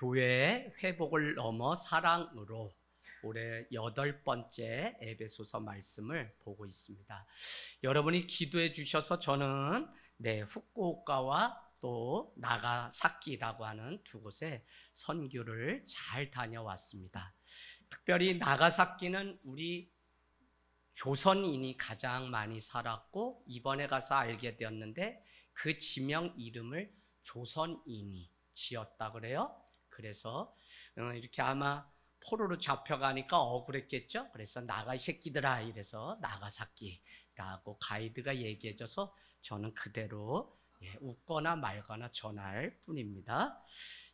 교회의 회복을 넘어 사랑으로 올해 8번째 에베소서 말씀을 보고 있습니다. 여러분이 기도해 주셔서 저는 후쿠오카와 또 나가사키라고 하는 두 곳에 선교를 잘 다녀왔습니다. 특별히 나가사키는 우리 조선인이 가장 많이 살았고 이번에 가서 알게 되었는데 그 지명 이름을 조선인이 지었다 그래요. 그래서 이렇게 아마 포로로 잡혀가니까 억울했겠죠. 그래서 나가 이 새끼들아 이래서 나가사키라고 가이드가 얘기해줘서 저는 그대로 웃거나 말거나 전할 뿐입니다.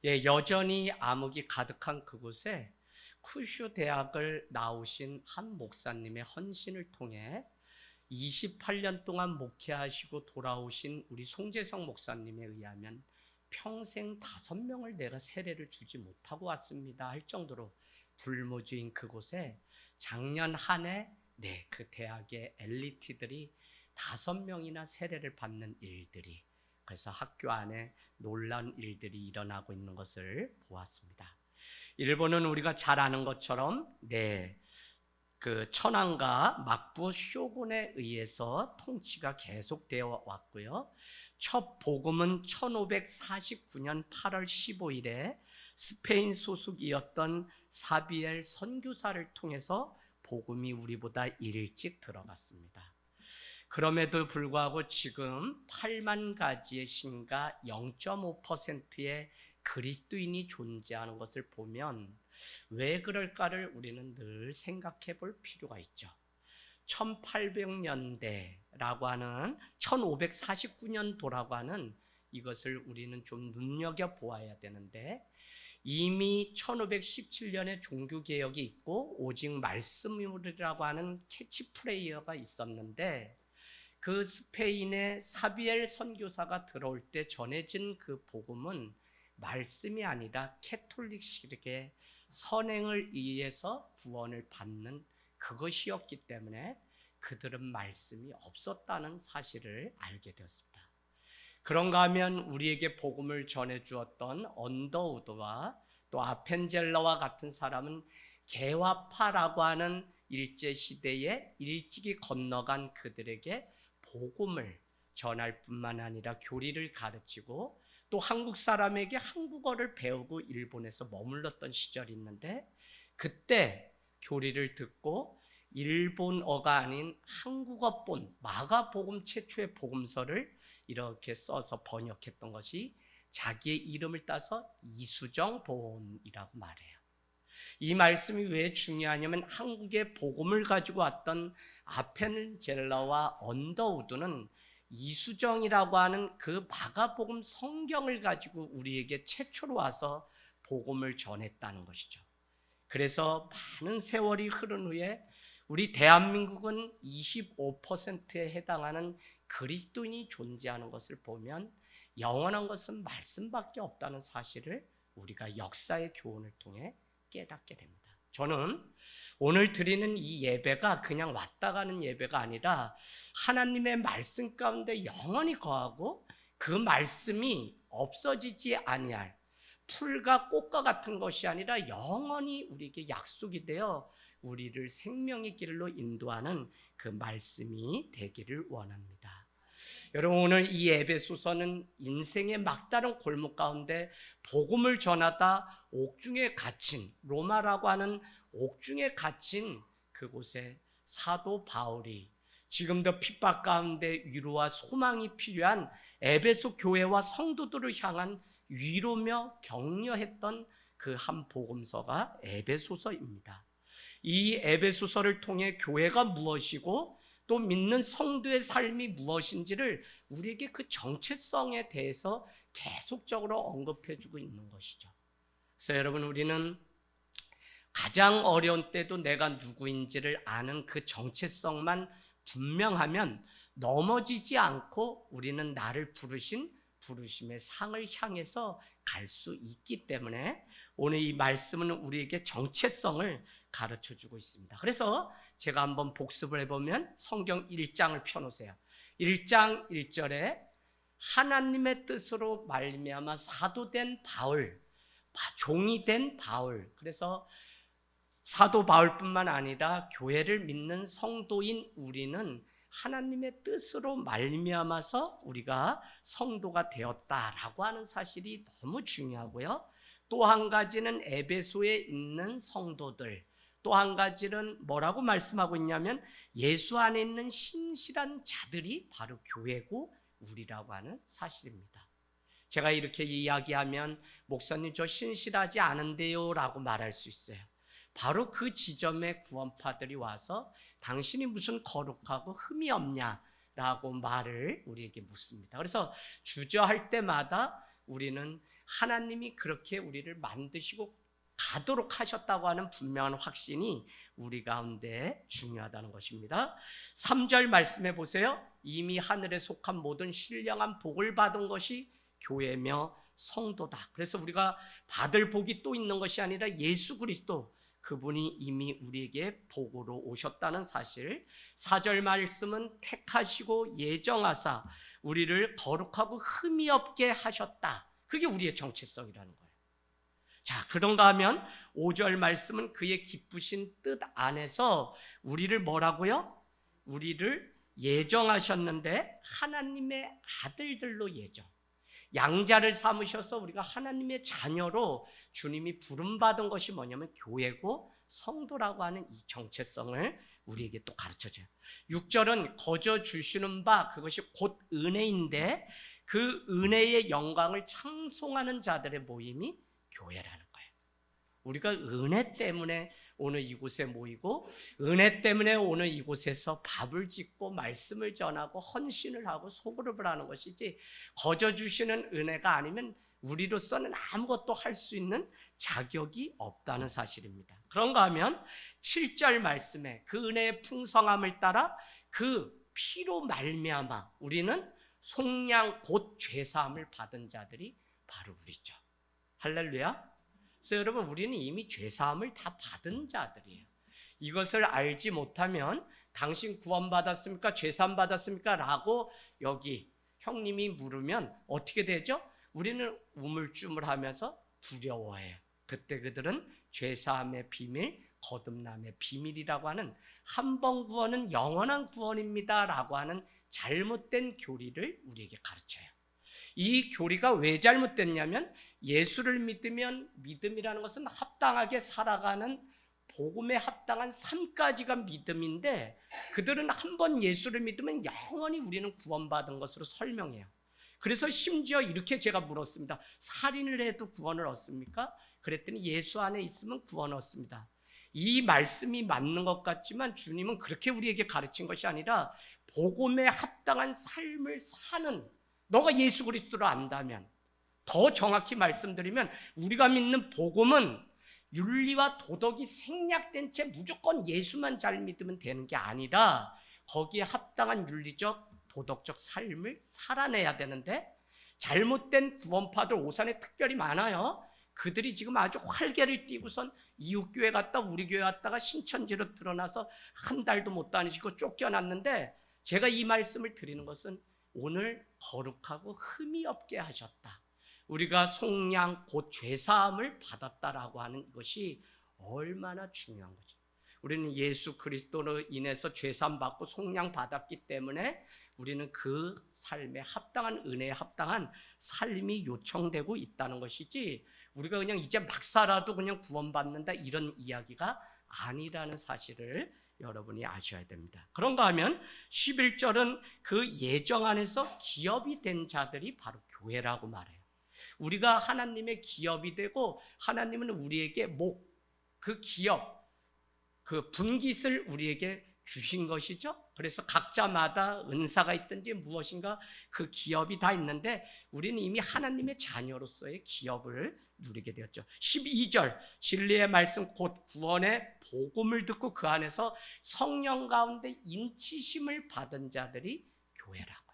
여전히 암흑이 가득한 그곳에 쿠슈 대학을 나오신 한 목사님의 헌신을 통해 28년 동안 목회하시고 돌아오신 우리 송재성 목사님에 의하면 평생 5명을 내가 세례를 주지 못하고 왔습니다 할 정도로 불모주인 그곳에 작년 한 해 그 대학의 엘리트들이 5명이나 세례를 받는 일들이, 그래서 학교 안에 놀라운 일들이 일어나고 있는 것을 보았습니다. 일본은 우리가 잘 아는 것처럼 그 천황과 막부 쇼군에 의해서 통치가 계속되어 왔고요. 첫 복음은 1549년 8월 15일에 스페인 소속이었던 사비엘 선교사를 통해서 복음이 우리보다 일찍 들어갔습니다. 그럼에도 불구하고 지금 8만 가지의 신과 0.5%의 그리스도인이 존재하는 것을 보면 왜 그럴까를 우리는 늘 생각해 볼 필요가 있죠. 1800년대라고 하는 1549년도라고 하는 이것을 우리는 좀 눈여겨보아야 되는데, 이미 1517년에 종교개혁이 있고 오직 말씀이라고 하는 캐치프레이어가 있었는데, 그 스페인의 사비엘 선교사가 들어올 때 전해진 그 복음은 말씀이 아니라 캐톨릭식의 선행을 위해서 구원을 받는 그것이었기 때문에 그들은 말씀이 없었다는 사실을 알게 되었습니다. 그런가 하면 우리에게 복음을 전해주었던 언더우드와 또 아펜젤러와 같은 사람은 개화파라고 하는 일제시대에 일찍이 건너간 그들에게 복음을 전할 뿐만 아니라 교리를 가르치고 또 한국 사람에게 한국어를 배우고 일본에서 머물렀던 시절이 있는데, 그때 교리를 듣고 일본어가 아닌 한국어본 마가복음 최초의 복음서를 이렇게 써서 번역했던 것이 자기의 이름을 따서 이수정 보온이라고 말해요. 이 말씀이 왜 중요하냐면 한국의 복음을 가지고 왔던 아펜젤러와 언더우드는 이수정이라고 하는 그 마가복음 성경을 가지고 우리에게 최초로 와서 복음을 전했다는 것이죠. 그래서 많은 세월이 흐른 후에 우리 대한민국은 25%에 해당하는 그리스도인이 존재하는 것을 보면 영원한 것은 말씀밖에 없다는 사실을 우리가 역사의 교훈을 통해 깨닫게 됩니다. 저는 오늘 드리는 이 예배가 그냥 왔다 가는 예배가 아니라 하나님의 말씀 가운데 영원히 거하고 그 말씀이 없어지지 아니할 풀과 꽃과 같은 것이 아니라 영원히 우리에게 약속이 되어 우리를 생명의 길로 인도하는 그 말씀이 되기를 원합니다. 여러분, 오늘 이 에베소서는 인생의 막다른 골목 가운데 복음을 전하다 옥중에 갇힌, 로마라고 하는 옥중에 갇힌 그곳에 사도 바울이 지금도 핍박 가운데 위로와 소망이 필요한 에베소 교회와 성도들을 향한 위로며 격려했던 그 한 복음서가 에베소서입니다. 이 에베소서를 통해 교회가 무엇이고 또 믿는 성도의 삶이 무엇인지를 우리에게 그 정체성에 대해서 계속적으로 언급해주고 있는 것이죠. 그래서 여러분, 우리는 가장 어려운 때도 내가 누구인지를 아는 그 정체성만 분명하면 넘어지지 않고 우리는 나를 부르신 부르심의 상을 향해서 갈 수 있기 때문에 오늘 이 말씀은 우리에게 정체성을 가르쳐주고 있습니다. 그래서 제가 한번 복습을 해보면 성경 1장을 펴놓으세요. 1장 1절에 하나님의 뜻으로 말미암아 사도된 바울, 종이 된 바울. 그래서 사도 바울뿐만 아니라 교회를 믿는 성도인 우리는 하나님의 뜻으로 말미암아서 우리가 성도가 되었다라고 하는 사실이 너무 중요하고요. 또 한 가지는 에베소에 있는 성도들, 또 한 가지는 뭐라고 말씀하고 있냐면 예수 안에 있는 신실한 자들이 바로 교회고 우리라고 하는 사실입니다. 제가 이렇게 이야기하면 목사님 저 신실하지 않은데요 라고 말할 수 있어요. 바로 그 지점에 구원파들이 와서 당신이 무슨 거룩하고 흠이 없냐라고 말을 우리에게 묻습니다. 그래서 주저할 때마다 우리는 하나님이 그렇게 우리를 만드시고 가도록 하셨다고 하는 분명한 확신이 우리 가운데 중요하다는 것입니다. 3절 말씀해 보세요. 이미 하늘에 속한 모든 신령한 복을 받은 것이 교회며 성도다. 그래서 우리가 받을 복이 또 있는 것이 아니라 예수 그리스도, 그분이 이미 우리에게 복으로 오셨다는 사실. 4절 말씀은 택하시고 예정하사 우리를 거룩하고 흠이 없게 하셨다. 그게 우리의 정체성이라는 거예요. 자, 그런가 하면 5절 말씀은 그의 기쁘신 뜻 안에서 우리를 뭐라고요? 우리를 예정하셨는데 하나님의 아들들로 예정. 양자를 삼으셔서 우리가 하나님의 자녀로 주님이 부름받은 것이 뭐냐면 교회고 성도라고 하는 이 정체성을 우리에게 또 가르쳐줘요. 6절은 거저 주시는 바 그것이 곧 은혜인데 그 은혜의 영광을 찬송하는 자들의 모임이 교회라는 거예요. 우리가 은혜 때문에 오늘 이곳에 모이고 은혜 때문에 오늘 이곳에서 밥을 짓고 말씀을 전하고 헌신을 하고 소그룹을 하는 것이지 거저 주시는 은혜가 아니면 우리로서는 아무것도 할 수 있는 자격이 없다는 사실입니다. 그런가 하면 7절 말씀에 그 은혜의 풍성함을 따라 그 피로 말미암아 우리는 속량 곧 죄사함을 받은 자들이 바로 우리죠. 할렐루야. 그래서 여러분 우리는 이미 죄사함을 다 받은 자들이에요. 이것을 알지 못하면 당신 구원받았습니까? 죄사함 받았습니까? 라고 여기 형님이 물으면 어떻게 되죠? 우리는 우물쭈물하면서 두려워해요. 그때 그들은 죄사함의 비밀, 거듭남의 비밀이라고 하는 한 번 구원은 영원한 구원입니다 라고 하는 잘못된 교리를 우리에게 가르쳐요. 이 교리가 왜 잘못됐냐면 예수를 믿으면 믿음이라는 것은 합당하게 살아가는 복음에 합당한 삶까지가 믿음인데 그들은 한 번 예수를 믿으면 영원히 우리는 구원받은 것으로 설명해요. 그래서 심지어 이렇게 제가 물었습니다. 살인을 해도 구원을 얻습니까? 그랬더니 예수 안에 있으면 구원을 얻습니다. 이 말씀이 맞는 것 같지만 주님은 그렇게 우리에게 가르친 것이 아니라 복음에 합당한 삶을 사는, 너가 예수 그리스도를 안다면, 더 정확히 말씀드리면 우리가 믿는 복음은 윤리와 도덕이 생략된 채 무조건 예수만 잘 믿으면 되는 게 아니라 거기에 합당한 윤리적 도덕적 삶을 살아내야 되는데 잘못된 구원파들 오산에 특별히 많아요. 그들이 지금 아주 활개를 띠고선 이웃교회 갔다 우리 교회 갔다가 신천지로 드러나서 한 달도 못 다니시고 쫓겨났는데 제가 이 말씀을 드리는 것은 오늘 거룩하고 흠이 없게 하셨다. 우리가 속량 곧 죄사함을 받았다라고 하는 것이 얼마나 중요한 거죠. 우리는 예수 그리스도로 인해서 죄사함 받고 속량 받았기 때문에 우리는 그 삶에 합당한 은혜에 합당한 삶이 요청되고 있다는 것이지 우리가 그냥 이제 막 살아도 그냥 구원받는다 이런 이야기가 아니라는 사실을 여러분이 아셔야 됩니다. 그런가 하면 11절은 그 예정 안에서 기업이 된 자들이 바로 교회라고 말해요. 우리가 하나님의 기업이 되고 하나님은 우리에게 그 기업, 그 분깃을 우리에게 주신 것이죠. 그래서 각자마다 은사가 있든지 무엇인가 그 기업이 다 있는데 우리는 이미 하나님의 자녀로서의 기업을 누리게 되었죠. 12절 진리의 말씀 곧 구원의 복음을 듣고 그 안에서 성령 가운데 인치심을 받은 자들이 교회라고요.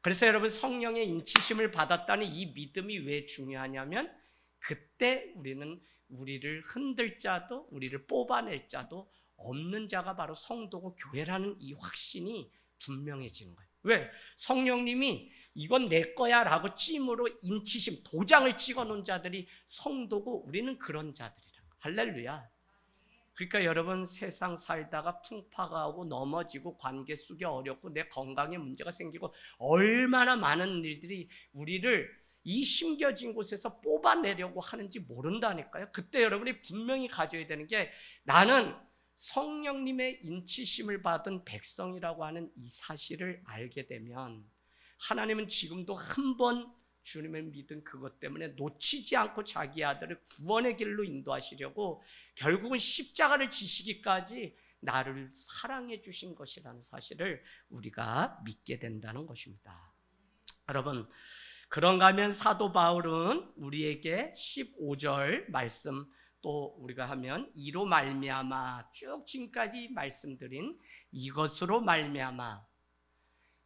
그래서 여러분 성령의 인치심을 받았다는 이 믿음이 왜 중요하냐면 그때 우리는 우리를 흔들 자도 우리를 뽑아낼 자도 없는 자가 바로 성도고 교회라는 이 확신이 분명해지는 거예요. 왜? 성령님이 이건 내 거야 라고 찜으로 인치심, 도장을 찍어 놓은 자들이 성도고 우리는 그런 자들이라. 할렐루야. 그러니까 여러분, 세상 살다가 풍파가 오고 넘어지고 관계 속이 어렵고 내 건강에 문제가 생기고 얼마나 많은 일들이 우리를 이 심겨진 곳에서 뽑아내려고 하는지 모른다니까요. 그때 여러분이 분명히 가져야 되는 게, 나는 성령님의 인치심을 받은 백성이라고 하는 이 사실을 알게 되면 하나님은 지금도 한 번 주님을 믿은 그것 때문에 놓치지 않고 자기 아들을 구원의 길로 인도하시려고 결국은 십자가를 지시기까지 나를 사랑해 주신 것이라는 사실을 우리가 믿게 된다는 것입니다. 여러분, 그런가 하면 사도 바울은 우리에게 15절 말씀, 또 우리가 하면 이로 말미암아, 쭉 지금까지 말씀드린 이것으로 말미암아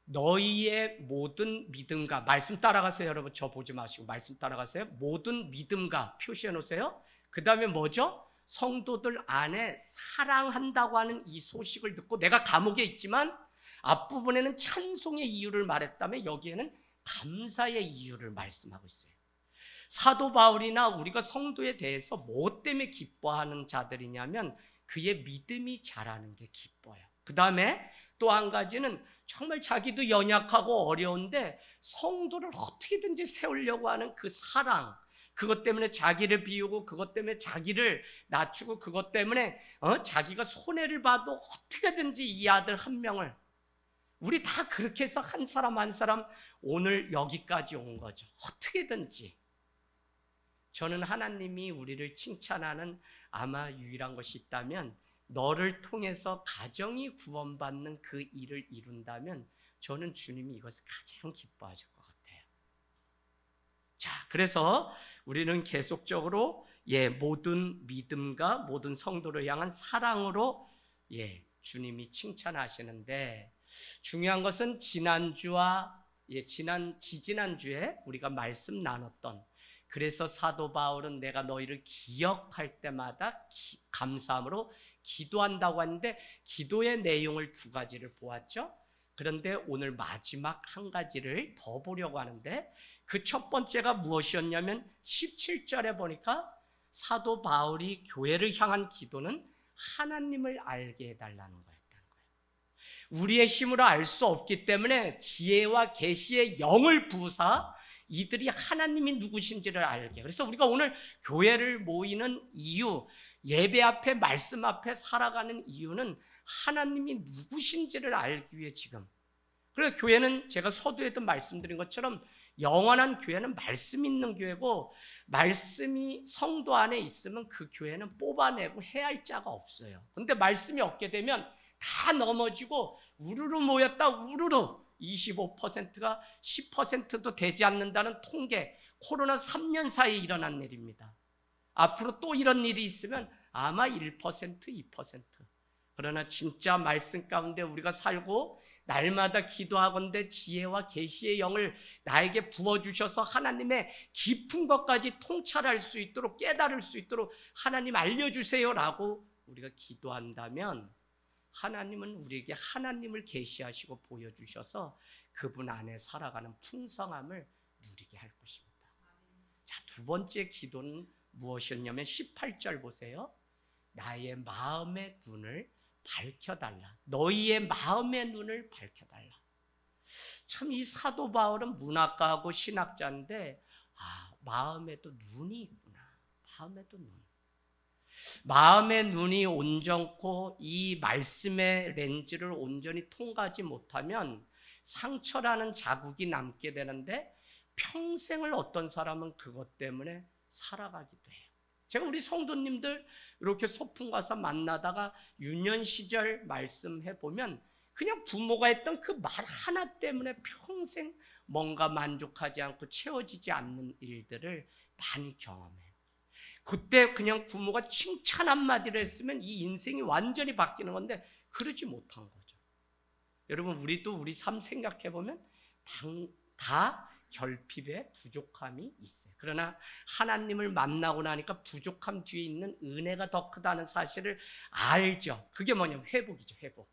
너희의 모든 믿음과, 말씀 따라가세요. 여러분, 저 보지 마시고 말씀 따라가세요. 모든 믿음과 표시해 놓으세요. 그 다음에 뭐죠? 성도들 안에 사랑한다고 하는 이 소식을 듣고, 내가 감옥에 있지만 앞부분에는 찬송의 이유를 말했다면 여기에는 감사의 이유를 말씀하고 있어요. 사도 바울이나 우리가 성도에 대해서 뭐 때문에 기뻐하는 자들이냐면 그의 믿음이 자라는 게 기뻐요. 그 다음에 또 한 가지는 정말 자기도 연약하고 어려운데 성도를 어떻게든지 세우려고 하는 그 사랑, 그것 때문에 자기를 비우고 그것 때문에 자기를 낮추고 그것 때문에 자기가 손해를 봐도 어떻게든지 이 아들 한 명을, 우리 다 그렇게 해서 한 사람 한 사람 오늘 여기까지 온 거죠. 어떻게든지. 저는 하나님이 우리를 칭찬하는 아마 유일한 것이 있다면, 너를 통해서 가정이 구원받는 그 일을 이룬다면 저는 주님이 이것을 가장 기뻐하실 것 같아요. 자, 그래서 우리는 계속적으로 모든 믿음과 모든 성도를 향한 사랑으로 주님이 칭찬하시는데, 중요한 것은 지난주와 지지난주에 우리가 말씀 나눴던, 그래서 사도 바울은 내가 너희를 기억할 때마다 감사함으로 기도한다고 하는데, 기도의 내용을 두 가지를 보았죠. 그런데 오늘 마지막 한 가지를 더 보려고 하는데, 그 첫 번째가 무엇이었냐면 17절에 보니까 사도 바울이 교회를 향한 기도는 하나님을 알게 해달라는 거였다는 거예요. 우리의 힘으로 알 수 없기 때문에 지혜와 계시의 영을 부으사 이들이 하나님이 누구신지를 알게. 그래서 우리가 오늘 교회를 모이는 이유, 예배 앞에 말씀 앞에 살아가는 이유는 하나님이 누구신지를 알기 위해 지금. 그래서 교회는 제가 서두에도 말씀드린 것처럼 영원한 교회는 말씀 있는 교회고, 말씀이 성도 안에 있으면 그 교회는 뽑아내고 해야 할 자가 없어요. 그런데 말씀이 없게 되면 다 넘어지고 우르르 모였다 우르르 25%가 10%도 되지 않는다는 통계, 코로나 3년 사이에 일어난 일입니다. 앞으로 또 이런 일이 있으면 아마 1%, 2%. 그러나 진짜 말씀 가운데 우리가 살고 날마다 기도하건대 지혜와 계시의 영을 나에게 부어주셔서 하나님의 깊은 것까지 통찰할 수 있도록, 깨달을 수 있도록 하나님 알려주세요라고 우리가 기도한다면, 하나님은 우리에게 하나님을 계시하시고 보여주셔서 그분 안에 살아가는 풍성함을 누리게 할 것입니다. 자, 두 번째 기도는 무엇이었냐면 18절 보세요. 나의 마음의 눈을 밝혀달라. 너희의 마음의 눈을 밝혀달라. 참 이 사도 바울은 문학가하고 신학자인데 마음에도 눈이 있구나. 마음에도 눈. 마음의 눈이 온전코 이 말씀의 렌즈를 온전히 통과하지 못하면 상처라는 자국이 남게 되는데, 평생을 어떤 사람은 그것 때문에 살아가기도 해요. 제가 우리 성도님들 이렇게 소풍 가서 만나다가 유년 시절 말씀해 보면 그냥 부모가 했던 그 말 하나 때문에 평생 뭔가 만족하지 않고 채워지지 않는 일들을 많이 경험해요. 그때 그냥 부모가 칭찬 한마디를 했으면 이 인생이 완전히 바뀌는 건데 그러지 못한 거죠. 여러분, 우리도 우리 삶 생각해 보면 다 결핍에 부족함이 있어요. 그러나 하나님을 만나고 나니까 부족함 뒤에 있는 은혜가 더 크다는 사실을 알죠. 그게 뭐냐면 회복이죠. 회복.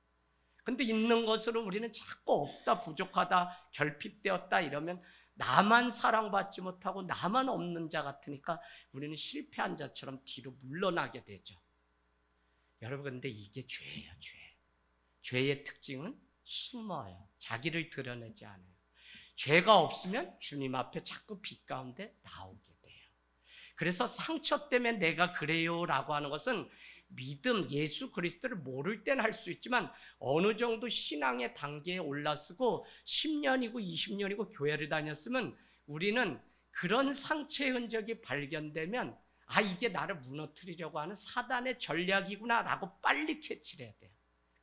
근데 있는 것으로 우리는 자꾸 없다, 부족하다, 결핍되었다 이러면 나만 사랑받지 못하고 나만 없는 자 같으니까 우리는 실패한 자처럼 뒤로 물러나게 되죠. 여러분, 근데 이게 죄예요, 죄. 죄의 특징은 숨어요. 자기를 드러내지 않아요. 죄가 없으면 주님 앞에 자꾸 빛 가운데 나오게 돼요. 그래서 상처 때문에 내가 그래요 라고 하는 것은 믿음, 예수 그리스도를 모를 때는 할 수 있지만 어느 정도 신앙의 단계에 올랐고 10년이고 20년이고 교회를 다녔으면 우리는 그런 상처의 흔적이 발견되면 이게 나를 무너뜨리려고 하는 사단의 전략이구나 라고 빨리 캐치를 해야 돼요.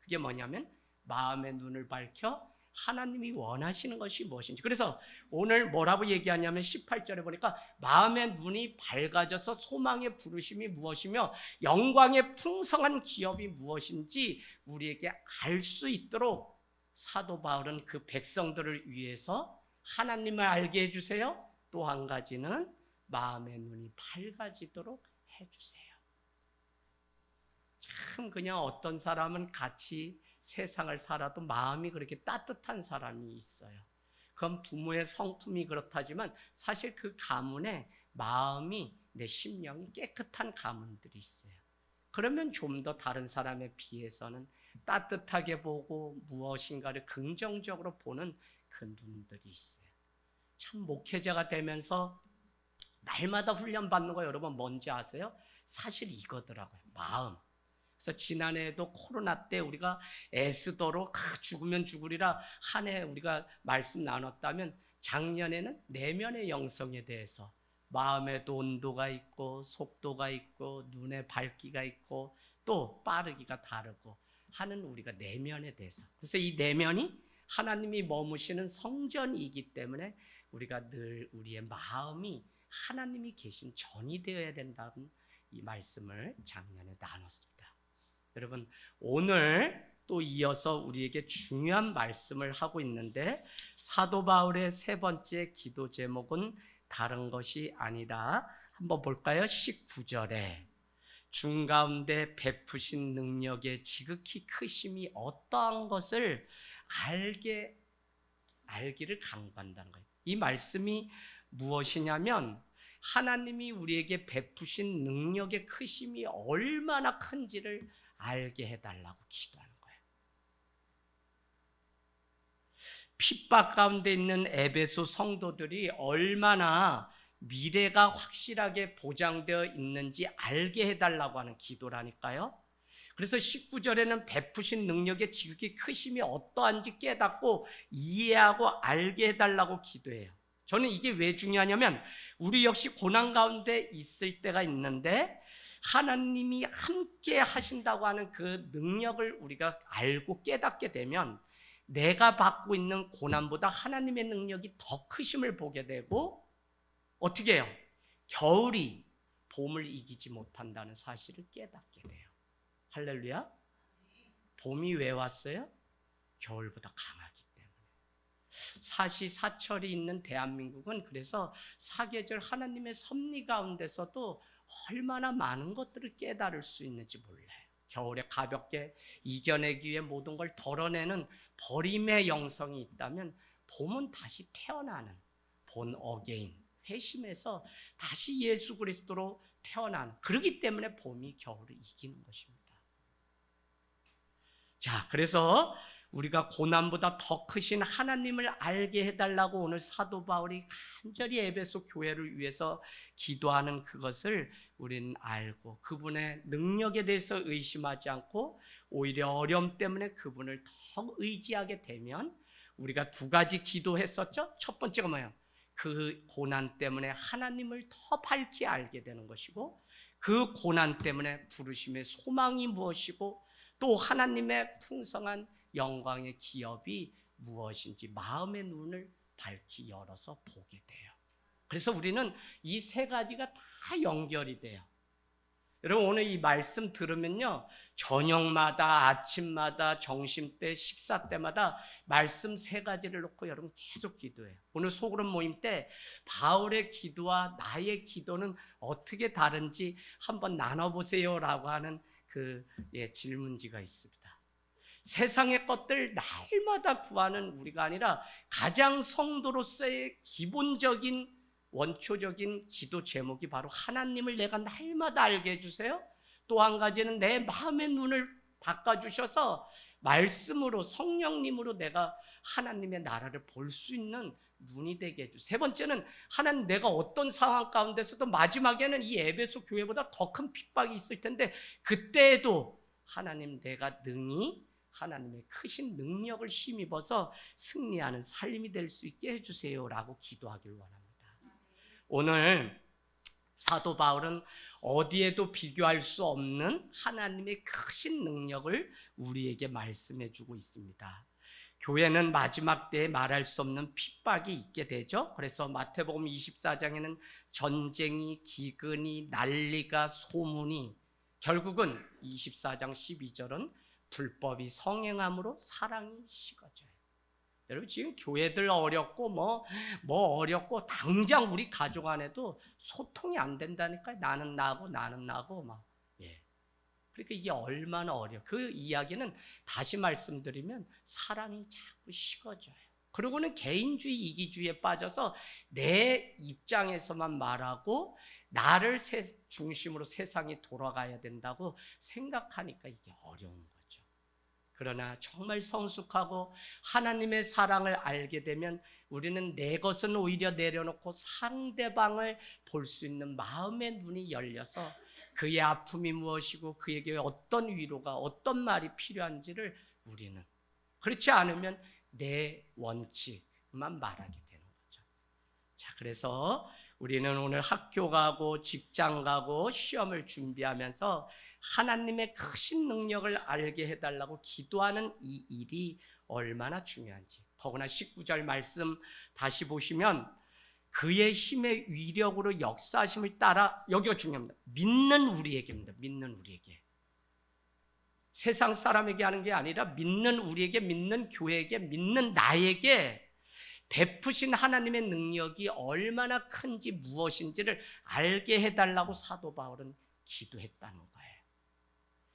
그게 뭐냐면 마음의 눈을 밝혀 하나님이 원하시는 것이 무엇인지. 그래서 오늘 뭐라고 얘기하냐면 18절에 보니까 마음의 눈이 밝아져서 소망의 부르심이 무엇이며 영광의 풍성한 기업이 무엇인지 우리에게 알 수 있도록 사도 바울은 그 백성들을 위해서 하나님을 알게 해주세요. 또 한 가지는 마음의 눈이 밝아지도록 해주세요. 참 그냥 어떤 사람은 같이 세상을 살아도 마음이 그렇게 따뜻한 사람이 있어요. 그건 부모의 성품이 그렇다지만 사실 그 가문에 마음이, 내 심령이 깨끗한 가문들이 있어요. 그러면 좀 더 다른 사람에 비해서는 따뜻하게 보고 무엇인가를 긍정적으로 보는 그 눈들이 있어요. 참 목회자가 되면서 날마다 훈련받는 거 여러분 뭔지 아세요? 사실 이거더라고요. 마음. 그래서 지난해에도 코로나 때 우리가 애쓰도록 죽으면 죽으리라 한 해 우리가 말씀 나눴다면 작년에는 내면의 영성에 대해서 마음에도 온도가 있고 속도가 있고 눈의 밝기가 있고 또 빠르기가 다르고 하는 우리가 내면에 대해서, 그래서 이 내면이 하나님이 머무시는 성전이기 때문에 우리가 늘 우리의 마음이 하나님이 계신 전이 되어야 된다는 이 말씀을 작년에 나눴습니다. 여러분, 오늘 또 이어서 우리에게 중요한 말씀을 하고 있는데 사도 바울의 세 번째 기도 제목은 다른 것이 아니라 한번 볼까요? 19절에 중 가운데 베푸신 능력의 지극히 크심이 어떠한 것을 알기를 간구한다는 거예요. 이 말씀이 무엇이냐면 하나님이 우리에게 베푸신 능력의 크심이 얼마나 큰지를 알게 해달라고 기도하는 거예요. 핍박 가운데 있는 에베소 성도들이 얼마나 미래가 확실하게 보장되어 있는지 알게 해달라고 하는 기도라니까요. 그래서 19절에는 베푸신 능력의 지극히 크심이 어떠한지 깨닫고 이해하고 알게 해달라고 기도해요. 저는 이게 왜 중요하냐면 우리 역시 고난 가운데 있을 때가 있는데 하나님이 함께 하신다고 하는 그 능력을 우리가 알고 깨닫게 되면 내가 받고 있는 고난보다 하나님의 능력이 더 크심을 보게 되고 어떻게 해요? 겨울이 봄을 이기지 못한다는 사실을 깨닫게 돼요. 할렐루야. 봄이 왜 왔어요? 겨울보다 강하기 때문에. 사시사철이 있는 대한민국은 그래서 사계절 하나님의 섭리 가운데서도 얼마나 많은 것들을 깨달을 수 있는지 몰라요. 겨울에 가볍게 이겨내기 위해 모든 걸 덜어내는 버림의 영성이 있다면 봄은 다시 태어나는 본 어게인, 회심해서 다시 예수 그리스도로 태어나는, 그렇기 때문에 봄이 겨울을 이기는 것입니다. 자, 그래서 우리가 고난보다 더 크신 하나님을 알게 해달라고 오늘 사도 바울이 간절히 에베소 교회를 위해서 기도하는 그것을 우리는 알고 그분의 능력에 대해서 의심하지 않고 오히려 어려움 때문에 그분을 더 의지하게 되면 우리가 두 가지 기도했었죠. 첫 번째가 뭐예요? 그 고난 때문에 하나님을 더 밝히 알게 되는 것이고 그 고난 때문에 부르심의 소망이 무엇이고 또 하나님의 풍성한 영광의 기업이 무엇인지 마음의 눈을 밝히 열어서 보게 돼요. 그래서 우리는 이 세 가지가 다 연결이 돼요. 여러분, 오늘 이 말씀 들으면요, 저녁마다, 아침마다, 점심때, 식사 때마다 말씀 세 가지를 놓고 여러분 계속 기도해요. 오늘 소그룹 모임 때 바울의 기도와 나의 기도는 어떻게 다른지 한번 나눠보세요 라고 하는 질문지가 있습니다. 세상의 것들 날마다 구하는 우리가 아니라 가장 성도로서의 기본적인 원초적인 기도 제목이 바로 하나님을 내가 날마다 알게 해주세요. 또 한 가지는 내 마음의 눈을 닦아주셔서 말씀으로 성령님으로 내가 하나님의 나라를 볼 수 있는 눈이 되게 해주세요. 세 번째는 하나님 내가 어떤 상황 가운데서도 마지막에는 이 에베소 교회보다 더 큰 핍박이 있을 텐데 그때에도 하나님 내가 능히 하나님의 크신 능력을 힘입어서 승리하는 삶이 될 수 있게 해주세요라고 기도하길 원합니다. 오늘 사도 바울은 어디에도 비교할 수 없는 하나님의 크신 능력을 우리에게 말씀해 주고 있습니다. 교회는 마지막 때에 말할 수 없는 핍박이 있게 되죠. 그래서 마태복음 24장에는 전쟁이, 기근이, 난리가, 소문이, 결국은 24장 12절은 불법이 성행함으로 사랑이 식어져요. 여러분 지금 교회들 어렵고 뭐 어렵고 당장 우리 가족 안에도 소통이 안 된다니까요. 나는 나고 막. 그러니까 이게 얼마나 어려워. 그 이야기는 다시 말씀드리면 사랑이 자꾸 식어져요. 그리고는 개인주의, 이기주의에 빠져서 내 입장에서만 말하고 나를 중심으로 세상이 돌아가야 된다고 생각하니까 이게 어려운 거죠. 그러나 정말 성숙하고 하나님의 사랑을 알게 되면 우리는 내 것은 오히려 내려놓고 상대방을 볼 수 있는 마음의 눈이 열려서 그의 아픔이 무엇이고 그에게 어떤 위로가 어떤 말이 필요한지를 우리는 그렇지 않으면 내 원칙만 말하게 되는 거죠. 자, 그래서 우리는 오늘 학교 가고 직장 가고 시험을 준비하면서 하나님의 크신 능력을 알게 해달라고 기도하는 이 일이 얼마나 중요한지. 더구나 19절 말씀 다시 보시면 그의 힘의 위력으로 역사하심을 따라, 여기가 중요합니다. 믿는 우리에게입니다. 믿는 우리에게. 세상 사람에게 하는 게 아니라 믿는 우리에게, 믿는 교회에게, 믿는 나에게 베푸신 하나님의 능력이 얼마나 큰지 무엇인지를 알게 해달라고 사도 바울은 기도했다는 거예요.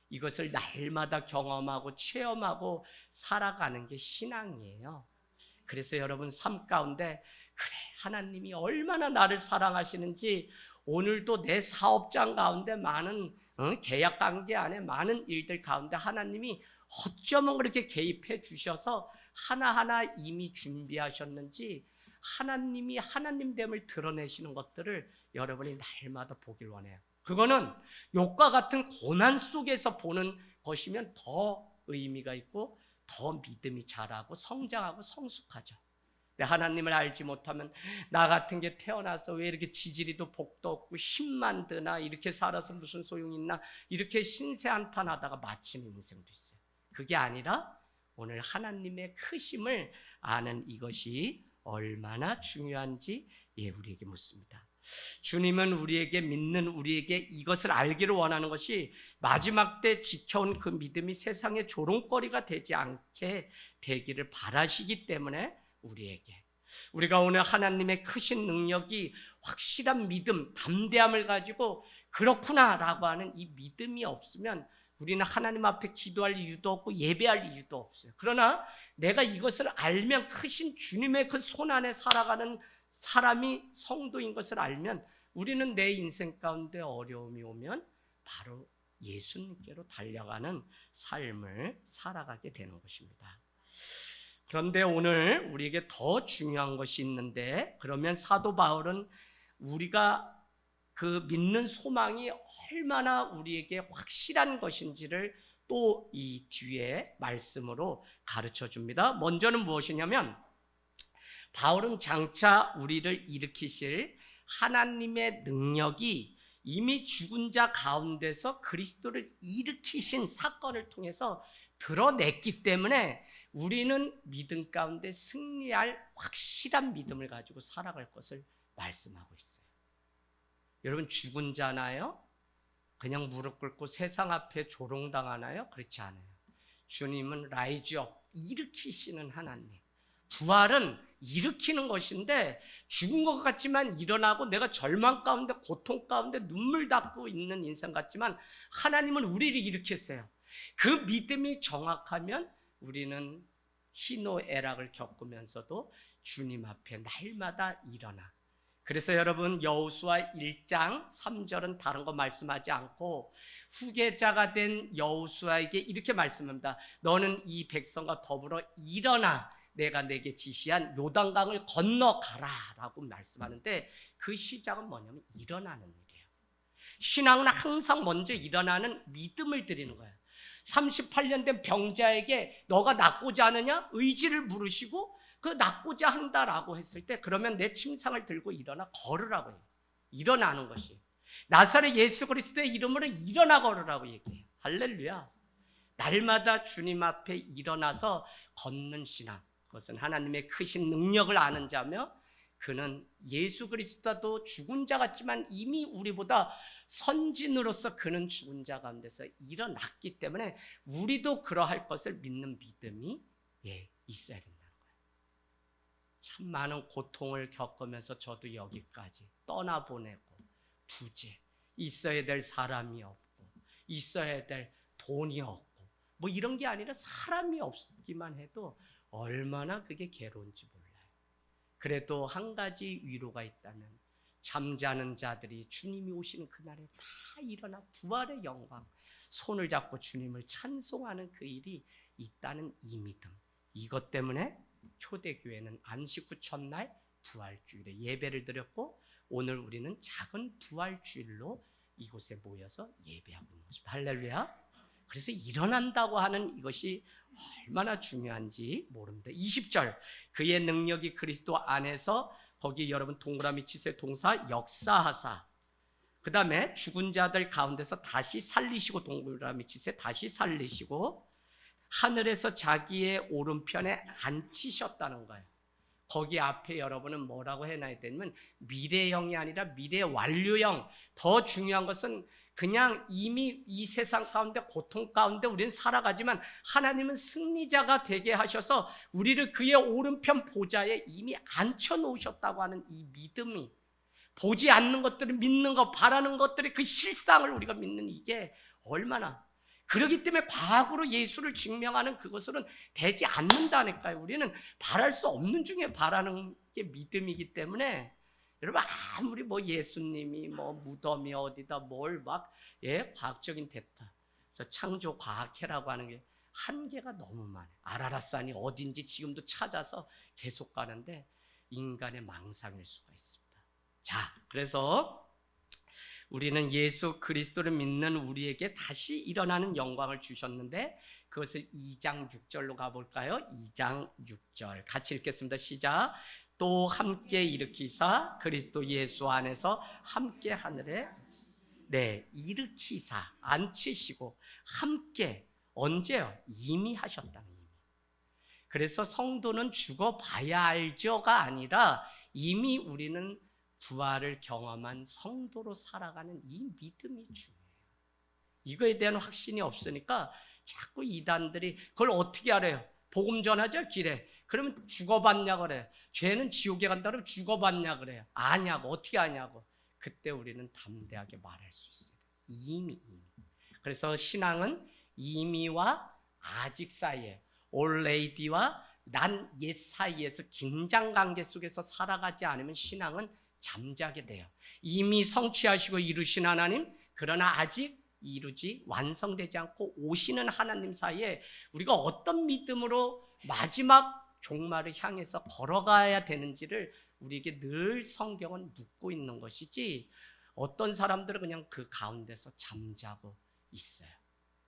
이것을 날마다 경험하고 체험하고 살아가는 게 신앙이에요. 그래서 여러분 삶 가운데 그래 하나님이 얼마나 나를 사랑하시는지 오늘도 내 사업장 가운데 많은 계약 관계 안에 많은 일들 가운데 하나님이 어쩌면 그렇게 개입해 주셔서 하나하나 이미 준비하셨는지 하나님이 하나님됨을 드러내시는 것들을 여러분이 날마다 보길 원해요. 그거는 욕과 같은 고난 속에서 보는 것이면 더 의미가 있고 더 믿음이 자라고 성장하고 성숙하죠. 근데 하나님을 알지 못하면 나 같은 게 태어나서 왜 이렇게 지지리도 복도 없고 힘만 드나 이렇게 살아서 무슨 소용이 있나 이렇게 신세한탄하다가 마치는 인생도 있어요. 그게 아니라 오늘 하나님의 크심을 아는 이것이 얼마나 중요한지 우리에게 묻습니다. 주님은 우리에게 믿는 우리에게 이것을 알기를 원하는 것이 마지막 때 지켜온 그 믿음이 세상의 조롱거리가 되지 않게 되기를 바라시기 때문에 우리가 오늘 하나님의 크신 능력이 확실한 믿음, 담대함을 가지고 그렇구나라고 하는 이 믿음이 없으면 우리는 하나님 앞에 기도할 이유도 없고 예배할 이유도 없어요. 그러나 내가 이것을 알면 크신 주님의 그 손 안에 살아가는 사람이 성도인 것을 알면 우리는 내 인생 가운데 어려움이 오면 바로 예수님께로 달려가는 삶을 살아가게 되는 것입니다. 그런데 오늘 우리에게 더 중요한 것이 있는데 그러면 사도 바울은 우리가 그 믿는 소망이 얼마나 우리에게 확실한 것인지를 또 이 뒤에 말씀으로 가르쳐 줍니다. 먼저는 무엇이냐면 바울은 장차 우리를 일으키실 하나님의 능력이 이미 죽은 자 가운데서 그리스도를 일으키신 사건을 통해서 드러냈기 때문에 우리는 믿음 가운데 승리할 확실한 믿음을 가지고 살아갈 것을 말씀하고 있어요. 여러분 죽은 자나요? 그냥 무릎 꿇고 세상 앞에 조롱당하나요? 그렇지 않아요. 주님은 라이즈업, 일으키시는 하나님. 부활은 일으키는 것인데 죽은 것 같지만 일어나고 내가 절망 가운데 고통 가운데 눈물 닦고 있는 인생 같지만 하나님은 우리를 일으켰어요. 그 믿음이 정확하면 우리는 희노애락을 겪으면서도 주님 앞에 날마다 일어나. 그래서 여러분 여호수아 1장 3절은 다른 거 말씀하지 않고 후계자가 된 여호수아에게 이렇게 말씀합니다. 너는 이 백성과 더불어 일어나 내가 내게 지시한 요단강을 건너가라 라고 말씀하는데 그 시작은 뭐냐면 일어나는 일이에요. 신앙은 항상 먼저 일어나는 믿음을 드리는 거예요. 38년 된 병자에게 너가 낫고자 하느냐? 의지를 물으시고 그 낫고자 한다라고 했을 때 그러면 내 침상을 들고 일어나 걸으라고 해요. 일어나는 것이. 나사렛 예수 그리스도의 이름으로 일어나 걸으라고 얘기해요. 할렐루야. 날마다 주님 앞에 일어나서 걷는 신앙. 그것은 하나님의 크신 능력을 아는 자며 그는 예수 그리스도도 죽은 자 같지만 이미 우리보다 선진으로서 그는 죽은 자 가운데서 일어났기 때문에 우리도 그러할 것을 믿는 믿음이 있어야 된다는 거예요. 참 많은 고통을 겪으면서 저도 여기까지 떠나보내고 부재, 있어야 될 사람이 없고 있어야 될 돈이 없고 뭐 이런 게 아니라 사람이 없기만 해도 얼마나 그게 괴로운지 몰라요. 그래도 한 가지 위로가 있다면 잠자는 자들이 주님이 오시는 그날에 다 일어나 부활의 영광 손을 잡고 주님을 찬송하는 그 일이 있다는 이 믿음. 이것 때문에 초대교회는 안식 후 첫날 부활주일에 예배를 드렸고 오늘 우리는 작은 부활주일로 이곳에 모여서 예배하고 있는 것입니다. 할렐루야. 그래서 일어난다고 하는 이것이 얼마나 중요한지 모릅니다. 20절 그의 능력이 그리스도 안에서 거기 여러분 동그라미 치세요. 동사 역사하사. 그 다음에 죽은 자들 가운데서 다시 살리시고 동그라미 치세요. 다시 살리시고 하늘에서 자기의 오른편에 앉히셨다는 거예요. 거기 앞에 여러분은 뭐라고 해놔야 되냐면 미래형이 아니라 미래 완료형. 더 중요한 것은 그냥 이미 이 세상 가운데 고통 가운데 우리는 살아가지만 하나님은 승리자가 되게 하셔서 우리를 그의 오른편 보좌에 이미 앉혀놓으셨다고 하는 이 믿음이 보지 않는 것들을 믿는 것 바라는 것들의 그 실상을 우리가 믿는 이게 얼마나 그렇기 때문에 과거로 예수를 증명하는 그것으로는 되지 않는다니까요. 우리는 바랄 수 없는 중에 바라는 게 믿음이기 때문에 여러분 아무리 뭐 예수님이 뭐 무덤이 어디다 뭘 막 과학적인 데이터 그래서 창조 과학회라고 하는 게 한계가 너무 많아요. 아라라산이 어딘지 지금도 찾아서 계속 가는데 인간의 망상일 수가 있습니다. 자, 그래서 우리는 예수 그리스도를 믿는 우리에게 다시 일어나는 영광을 주셨는데 그것을 2장 6절로 가볼까요? 2장 6절 같이 읽겠습니다. 시작. 또 함께 일으키사 그리스도 예수 안에서 함께 하늘에 일으키사 앉히시고 함께 언제요? 이미 하셨다는 의미. 그래서 성도는 죽어봐야 알죠가 아니라 이미 우리는 부활을 경험한 성도로 살아가는 이 믿음이 중요해요. 이거에 대한 확신이 없으니까 자꾸 이단들이 그걸 어떻게 알아요? 복음 전하죠 길에. 그러면 죽어봤냐 그래. 죄는 지옥에 간다 그러면 죽어봤냐 그래요. 아냐고 어떻게 아냐고. 그때 우리는 담대하게 말할 수 있어요. 이미. 그래서 신앙은 이미와 아직 사이에 올레이디와 난 옛 사이에서 긴장관계 속에서 살아가지 않으면 신앙은 잠자게 돼요. 이미 성취하시고 이루신 하나님 그러나 아직 이루지 완성되지 않고 오시는 하나님 사이에 우리가 어떤 믿음으로 마지막 종말을 향해서 걸어가야 되는지를 우리에게 늘 성경은 묻고 있는 것이지 어떤 사람들은 그냥 그 가운데서 잠자고 있어요.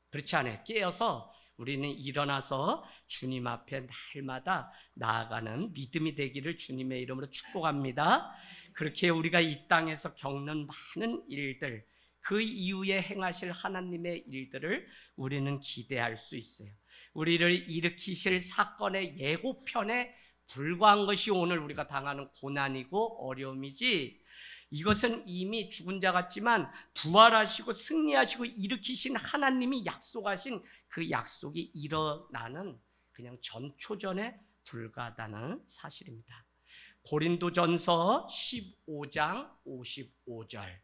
그렇지 않아요. 깨어서 우리는 일어나서 주님 앞에 날마다 나아가는 믿음이 되기를 주님의 이름으로 축복합니다. 그렇게 우리가 이 땅에서 겪는 많은 일들 그 이후에 행하실 하나님의 일들을 우리는 기대할 수 있어요. 우리를 일으키실 사건의 예고편에 불과한 것이 오늘 우리가 당하는 고난이고 어려움이지 이것은 이미 죽은 자 같지만 부활하시고 승리하시고 일으키신 하나님이 약속하신 그 약속이 일어나는 그냥 전초전에 불과하다는 사실입니다. 고린도전서 15장 55절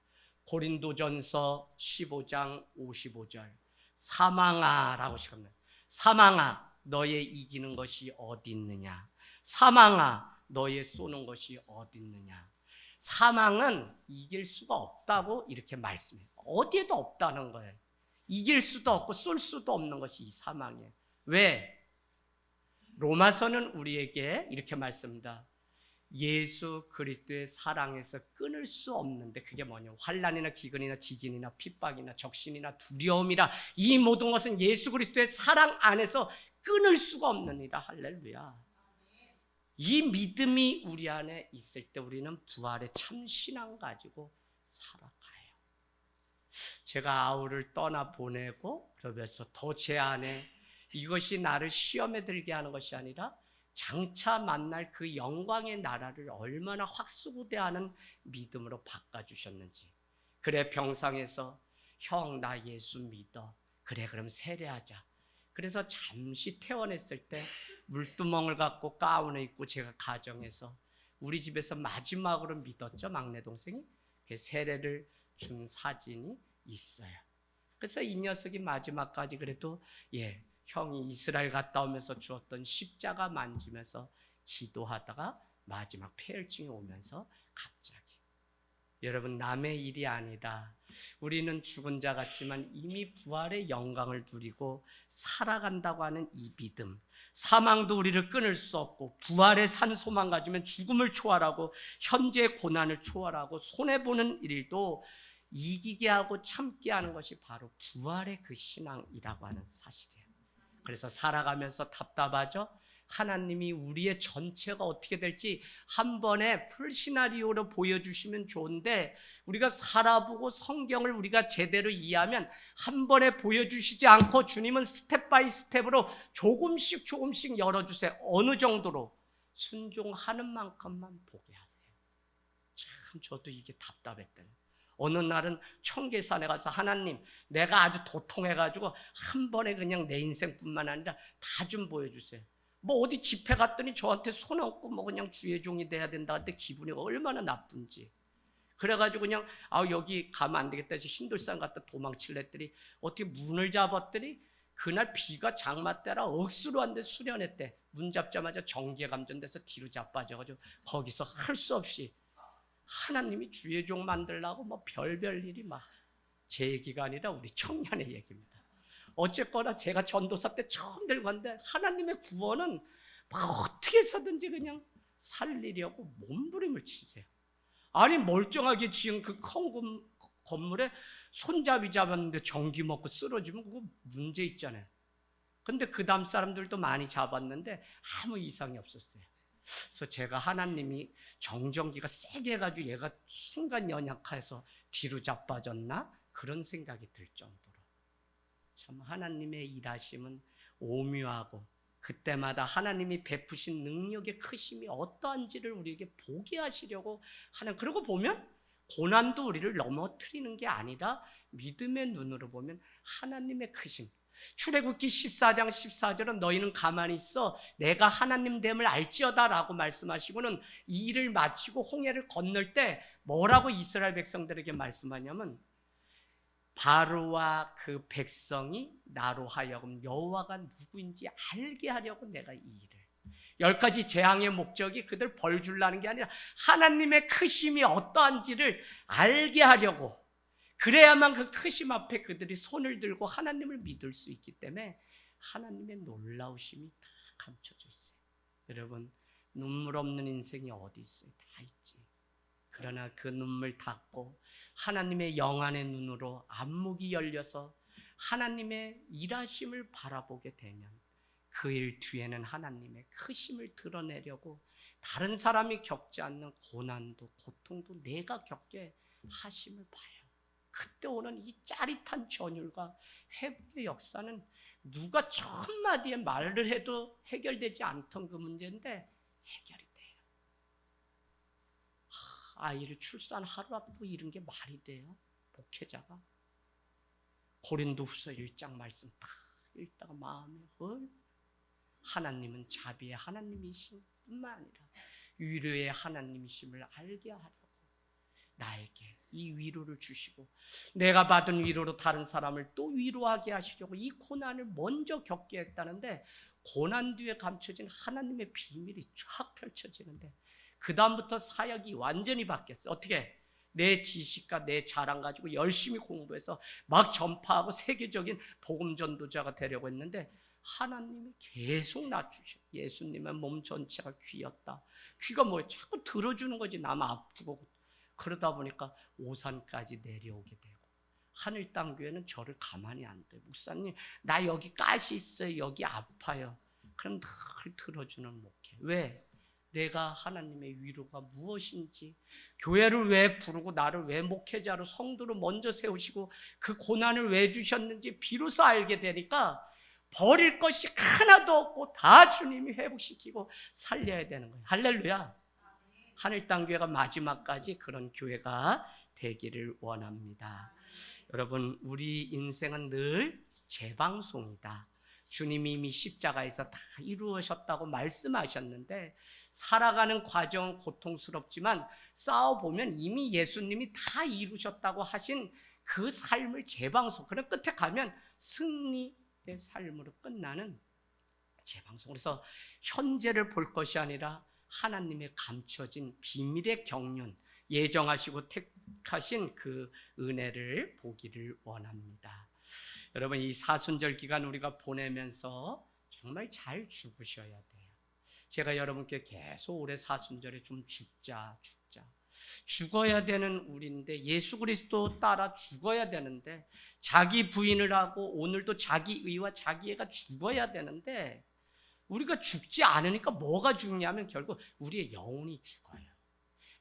고린도전서 15장 55절 사망아 라고 시작합니다. 사망아 너의 이기는 것이 어디 있느냐? 사망아, 너의 쏘는 것이 어디 있느냐? 사망은 이길 수가 없다고 이렇게 말씀해요. 어디에도 없다는 거예요. 이길 수도 없고 쏠 수도 없는 것이 이 사망이에요. 왜? 로마서는 우리에게 이렇게 말씀합니다. 예수 그리스도의 사랑에서 끊을 수 없는데, 그게 뭐냐? 환난이나 기근이나 지진이나 핍박이나 적신이나 두려움이라, 이 모든 것은 예수 그리스도의 사랑 안에서 끊을 수가 없느니라. 할렐루야. 이 믿음이 우리 안에 있을 때 우리는 부활의 참 신앙 가지고 살아가요. 제가 아우를 떠나 보내고 그러면서 더 제 안에 이것이 나를 시험에 들게 하는 것이 아니라 장차 만날 그 영광의 나라를 얼마나 확수구대하는 믿음으로 바꿔주셨는지. 그래, 병상에서 형, 나 예수 믿어. 그래, 그럼 세례하자. 그래서 잠시 퇴원했을 때 물두멍을 갖고 가운을 입고 제가 가정에서 우리 집에서 마지막으로 믿었죠, 막내 동생이. 그 세례를 준 사진이 있어요. 그래서 이 녀석이 마지막까지 그래도 형이 이스라엘 갔다 오면서 주었던 십자가 만지면서 기도하다가 마지막 폐혈증이 오면서 갑자기. 여러분, 남의 일이 아니라 우리는 죽은 자 같지만 이미 부활의 영광을 누리고 살아간다고 하는 이 믿음. 사망도 우리를 끊을 수 없고 부활의 산 소망 가지면 죽음을 초월하고 현재의 고난을 초월하고 손해보는 일도 이기게 하고 참게 하는 것이 바로 부활의 그 신앙이라고 하는 사실이에요. 그래서 살아가면서 답답하죠? 하나님이 우리의 전체가 어떻게 될지 한 번에 풀시나리오로 보여주시면 좋은데, 우리가 살아보고 성경을 우리가 제대로 이해하면 한 번에 보여주시지 않고 주님은 스텝 바이 스텝으로 조금씩 조금씩 열어주세요. 어느 정도로? 순종하는 만큼만 보게 하세요. 참 저도 이게 답답했대요. 어느 날은 청계산에 가서 하나님, 내가 아주 도통해가지고 한 번에 그냥 내 인생뿐만 아니라 다 좀 보여주세요. 뭐 어디 집회 갔더니 저한테 손 얹고 뭐 그냥 주의 종이 돼야 된다 할 때 기분이 얼마나 나쁜지. 그래가지고 그냥 여기 가면 안 되겠다 해서 신돌산 갔다 도망칠래 했더니 어떻게 문을 잡았더니 그날 비가 장마 때라 억수로 한데 수련했대. 문 잡자마자 정기에 감전돼서 뒤로 자빠져가지고 거기서 할 수 없이 하나님이 주의 종 만들라고 뭐 별별 일이 막, 제 얘기가 아니라 우리 청년의 얘기입니다. 어쨌거나 제가 전도사 때 처음 들고 왔는데 하나님의 구원은 어떻게 해서든지 그냥 살리려고 몸부림을 치세요. 아니, 멀쩡하게 지은 그 큰 건물에 손잡이 잡았는데 전기 먹고 쓰러지면 그거 문제 있잖아요. 근데 그 다음 사람들도 많이 잡았는데 아무 이상이 없었어요. 그래서 제가 하나님이 정전기가 세게 해가지고 얘가 순간 연약해서 뒤로 자빠졌나? 그런 생각이 들 정도로. 참 하나님의 일하심은 오묘하고 그때마다 하나님이 베푸신 능력의 크심이 어떠한지를 우리에게 보게 하시려고 하는. 그러고 보면 고난도 우리를 넘어뜨리는 게 아니라 믿음의 눈으로 보면 하나님의 크심. 출애굽기 14장 14절은 너희는 가만히 있어 내가 하나님 됨을 알지어다 라고 말씀하시고는 이 일을 마치고 홍해를 건널 때 뭐라고 이스라엘 백성들에게 말씀하냐면, 바로와 그 백성이 나로 하여금 여호와가 누구인지 알게 하려고 내가 이 일을. 10가지 재앙의 목적이 그들 벌 주려는 게 아니라 하나님의 크심이 어떠한지를 알게 하려고. 그래야만 그 크심 앞에 그들이 손을 들고 하나님을 믿을 수 있기 때문에 하나님의 놀라우심이 다 감춰져 있어요. 여러분, 눈물 없는 인생이 어디 있어요? 다 있지. 그러나 그 눈물 닦고 하나님의 영안의 눈으로 안목이 열려서 하나님의 일하심을 바라보게 되면 그 일 뒤에는 하나님의 크심을 드러내려고 다른 사람이 겪지 않는 고난도 고통도 내가 겪게 하심을 봐요. 그때 오는 이 짜릿한 전율과 회복의 역사는 누가 천마디의 말을 해도 해결되지 않던 그 문제인데 해결이 돼요. 아이를 출산 하루 앞두고 이런 게 말이 돼요? 목회자가 고린도후서 1장 말씀 다 읽다가 마음에 하나님은 자비의 하나님이신 뿐만 아니라 위로의 하나님이심을 알게 하려고 나에게 이 위로를 주시고 내가 받은 위로로 다른 사람을 또 위로하게 하시려고 이 고난을 먼저 겪게 했다는데, 고난 뒤에 감춰진 하나님의 비밀이 쫙 펼쳐지는데 그 다음부터 사역이 완전히 바뀌었어요. 어떻게? 내 지식과 내 자랑 가지고 열심히 공부해서 막 전파하고 세계적인 복음 전도자가 되려고 했는데 하나님이 계속 낮추셔. 예수님의 몸 전체가 귀였다. 귀가 뭐예요? 자꾸 들어주는 거지. 남 아프고. 그러다 보니까 오산까지 내려오게 되고, 하늘 땅 교회는 저를 가만히 안 둬요. 목사님, 나 여기 가시 있어요. 여기 아파요. 그럼 늘 들어주는 목회. 왜? 내가 하나님의 위로가 무엇인지, 교회를 왜 부르고 나를 왜 목회자로 성도로 먼저 세우시고 그 고난을 왜 주셨는지 비로소 알게 되니까 버릴 것이 하나도 없고 다 주님이 회복시키고 살려야 되는 거예요. 할렐루야. 하늘 땅 교회가 마지막까지 그런 교회가 되기를 원합니다. 여러분, 우리 인생은 늘 재방송이다. 주님이 이미 십자가에서 다 이루셨다고 말씀하셨는데, 살아가는 과정은 고통스럽지만 싸워보면 이미 예수님이 다 이루셨다고 하신 그 삶을 재방송, 그런 끝에 가면 승리의 삶으로 끝나는 재방송. 그래서 현재를 볼 것이 아니라 하나님의 감춰진 비밀의 경륜, 예정하시고 택하신 그 은혜를 보기를 원합니다. 여러분, 이 사순절 기간 우리가 보내면서 정말 잘 죽으셔야 돼요. 제가 여러분께 계속 올해 사순절에 좀 죽어야 되는 우리인데, 예수 그리스도 따라 죽어야 되는데, 자기 부인을 하고 오늘도 자기 의와 자기 애가 죽어야 되는데, 우리가 죽지 않으니까 뭐가 죽냐면 결국 우리의 영혼이 죽어요.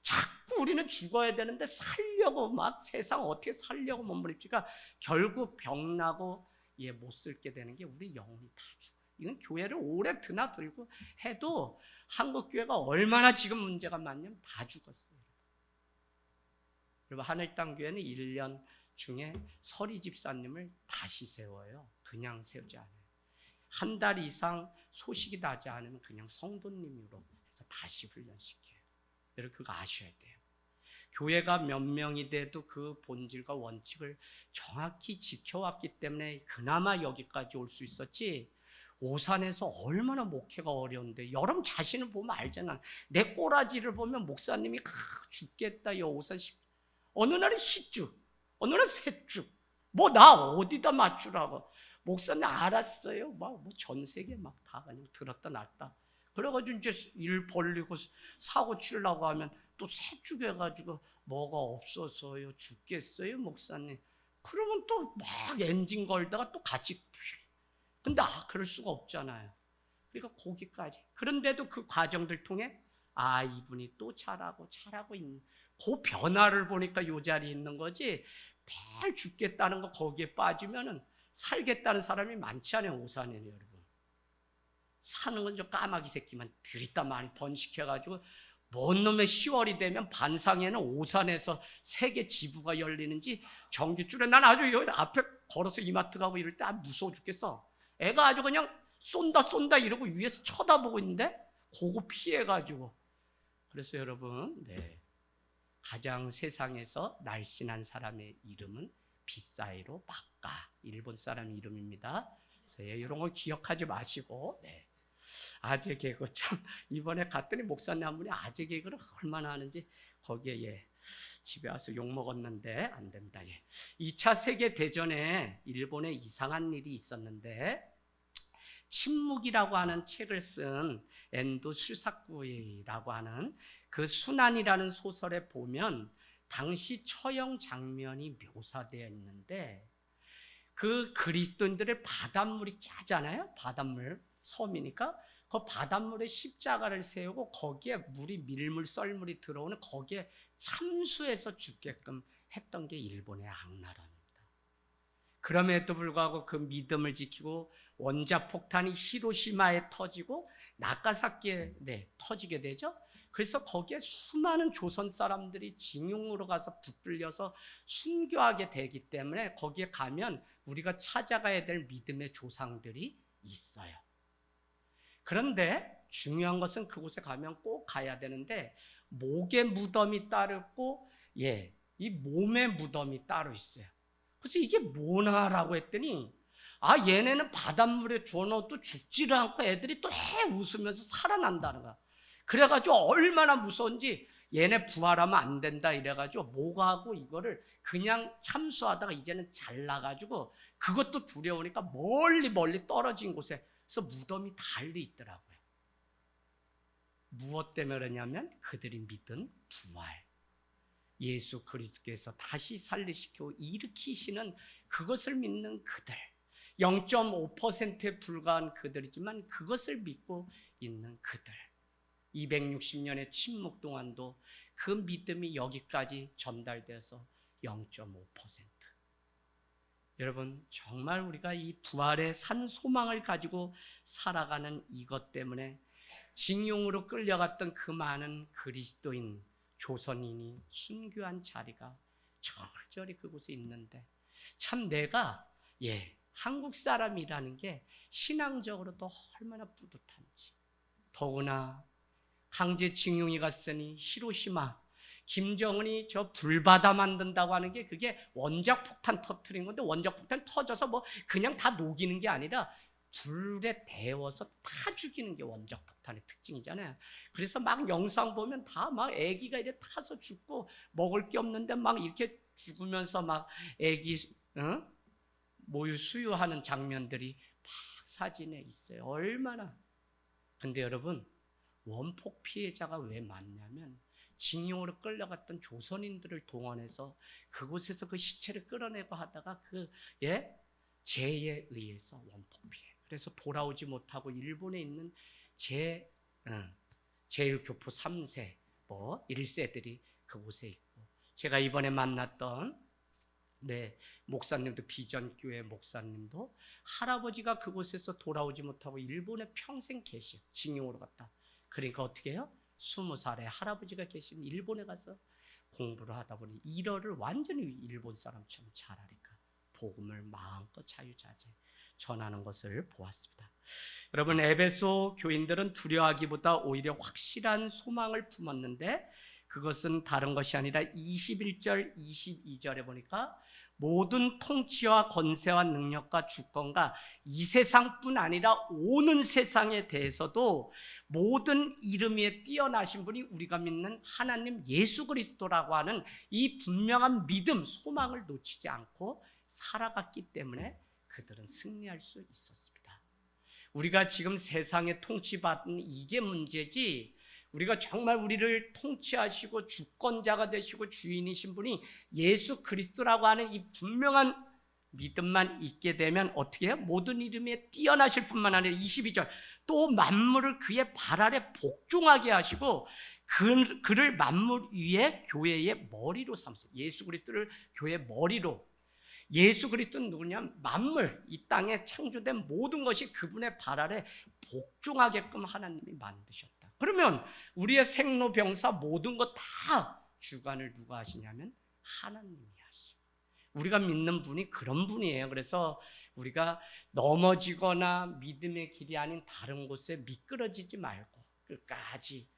자꾸 우리는 죽어야 되는데 살려고 막 세상 어떻게 살려고 몸부림치니까 결국 병나고 못 쓸게 되는 게 우리 영혼이 다 죽어요. 이건 교회를 오래 드나들고 해도 한국 교회가 얼마나 지금 문제가 많냐면 다 죽었어요. 그리고 하늘 땅 교회는 1년 중에 서리 집사님을 다시 세워요. 그냥 세우지 않아요. 한 달 이상 소식이 나지 않으면 그냥 성도님으로 해서 다시 훈련시켜요. 여러분, 그거 아셔야 돼요. 교회가 몇 명이 돼도 그 본질과 원칙을 정확히 지켜왔기 때문에 그나마 여기까지 올 수 있었지, 오산에서 얼마나 목회가 어려운데, 여러분 자신을 보면 알잖아. 내 꼬라지를 보면 목사님이 죽겠다, 여 오산 10, 어느 날은 10주, 어느 날은 3주, 뭐 나 어디다 맞추라고. 목사님 알았어요. 막 뭐 전 세계 막 다 그냥 들었다 놨다. 그래가지고 이제 일 벌리고 사고 치려고 하면 또 세죽해가지고 뭐가 없어서요, 죽겠어요 목사님. 그러면 또 막 엔진 걸다가 또 같이. 근데 그럴 수가 없잖아요. 그러니까 거기까지. 그런데도 그 과정들 통해 이분이 또 잘하고 있는 그 변화를 보니까 이 자리에 있는 거지, 매일 죽겠다는 거 거기에 빠지면은 살겠다는 사람이 많지 않아요. 오산에는. 여러분, 사는 건 좀 까마귀 새끼만 들이다 많이 번식해가지고 뭔 놈의 10월이 되면 반상에는 오산에서 세계 지부가 열리는지 전기줄에, 난 아주 여기 앞에 걸어서 이마트 가고 이럴 때 무서워 죽겠어. 애가 아주 그냥 쏜다 이러고 위에서 쳐다보고 있는데 그거 피해가지고. 그래서 여러분, 가장 세상에서 날씬한 사람의 이름은 빗사이로 마까, 일본 사람 이름입니다. 그래서 이런 거 기억하지 마시고. 아재 개그 참, 이번에 갔더니 목사님 한 분이 아재 개그를 얼마나 하는지 거기에 집에 와서 욕 먹었는데 안 된다. 2차 세계 대전에 일본에 이상한 일이 있었는데, 침묵이라고 하는 책을 쓴 엔도 슈사쿠이라고 하는 그 순환이라는 소설에 보면 당시 처형 장면이 묘사되어 있는데, 그 그리스도인들의 바닷물이 짜잖아요. 바닷물, 섬이니까 그 바닷물에 십자가를 세우고 거기에 물이 밀물 썰물이 들어오는 거기에 참수해서 죽게끔 했던 게 일본의 악나라입니다. 그럼에도 불구하고 그 믿음을 지키고 원자폭탄이 히로시마에 터지고 나가사키에 터지게 되죠. 그래서 거기에 수많은 조선 사람들이 징용으로 가서 붙들려서 순교하게 되기 때문에 거기에 가면 우리가 찾아가야 될 믿음의 조상들이 있어요. 그런데 중요한 것은 그곳에 가면 꼭 가야 되는데, 목에 무덤이 따르고 이 몸의 무덤이 따로 있어요. 그래서 이게 뭐나라고 했더니 얘네는 바닷물에 주워넣어도 죽지를 않고 애들이 또 웃으면서 살아난다는 거야. 그래가지고 얼마나 무서운지 얘네 부활하면 안 된다 이래가지고 뭐하고 이거를 그냥 참수하다가 이제는 잘나가지고 그것도 두려우니까 멀리 떨어진 곳에서 무덤이 달리 있더라고요. 무엇 때문에 그러냐면 그들이 믿은 부활, 예수 그리스도께서 다시 살리시키고 일으키시는 그것을 믿는 그들, 0.5%에 불과한 그들이지만 그것을 믿고 있는 그들, 260년의 침묵 동안도 그 믿음이 여기까지 전달돼서 0.5%. 여러분, 정말 우리가 이 부활의 산 소망을 가지고 살아가는 이것 때문에 징용으로 끌려갔던 그 많은 그리스도인, 조선인이 순교한 자리가 절절히 그곳에 있는데, 참 내가 한국 사람이라는 게 신앙적으로도 얼마나 뿌듯한지. 더구나 강제징용이 갔으니 히로시마, 김정은이 저 불바다 만든다고 하는 게 그게 원자폭탄 터뜨린 건데, 원자폭탄 터져서 뭐 그냥 다 녹이는 게 아니라 불에 데워서 타 죽이는 게 원자폭탄의 특징이잖아요. 그래서 막 영상 보면 다 막 애기가 이렇게 타서 죽고 먹을 게 없는데 막 이렇게 죽으면서 막 애기 모유 수유하는 장면들이 막 사진에 있어요. 얼마나. 근데 여러분, 원폭 피해자가 왜 많냐면 징용으로 끌려갔던 조선인들을 동원해서 그곳에서 그 시체를 끌어내고 하다가 재해에 의해서 원폭 피해. 그래서 돌아오지 못하고 일본에 있는 제일교포 3세, 1세들이 그곳에 있고, 제가 이번에 만났던 목사님도, 비전교회 목사님도 할아버지가 그곳에서 돌아오지 못하고 일본에 평생 계셔. 징용으로 갔다. 그러니까 어떻게 해요? 20살에 할아버지가 계신 일본에 가서 공부를 하다 보니 일어를 완전히 일본 사람처럼 잘하니까 복음을 마음껏 자유자재 전하는 것을 보았습니다. 여러분, 에베소 교인들은 두려워하기보다 오히려 확실한 소망을 품었는데, 그것은 다른 것이 아니라 21절, 22절에 보니까 모든 통치와 권세와 능력과 주권과 이 세상뿐 아니라 오는 세상에 대해서도 모든 이름 위에 뛰어나신 분이 우리가 믿는 하나님 예수 그리스도라고 하는 이 분명한 믿음, 소망을 놓치지 않고 살아갔기 때문에 그들은 승리할 수 있었습니다. 우리가 지금 세상에 통치받는 이게 문제지, 우리가 정말 우리를 통치하시고 주권자가 되시고 주인이신 분이 예수 그리스도라고 하는 이 분명한 믿음만 있게 되면 어떻게 해요? 모든 이름에 뛰어나실 뿐만 아니라 22절, 또 만물을 그의 발 아래 복종하게 하시고 그를 만물 위에 교회의 머리로 삼으세요. 예수 그리스도를 교회의 머리로. 예수 그리스도는 누구냐? 만물, 이 땅에 창조된 모든 것이 그분의 발 아래 복종하게끔 하나님이 만드셨다. 그러면 우리의 생로병사 모든 것 다 주관을 누가 하시냐면 하나님이 하시고, 우리가 믿는 분이 그런 분이에요. 그래서 우리가 넘어지거나 믿음의 길이 아닌 다른 곳에 미끄러지지 말고 끝까지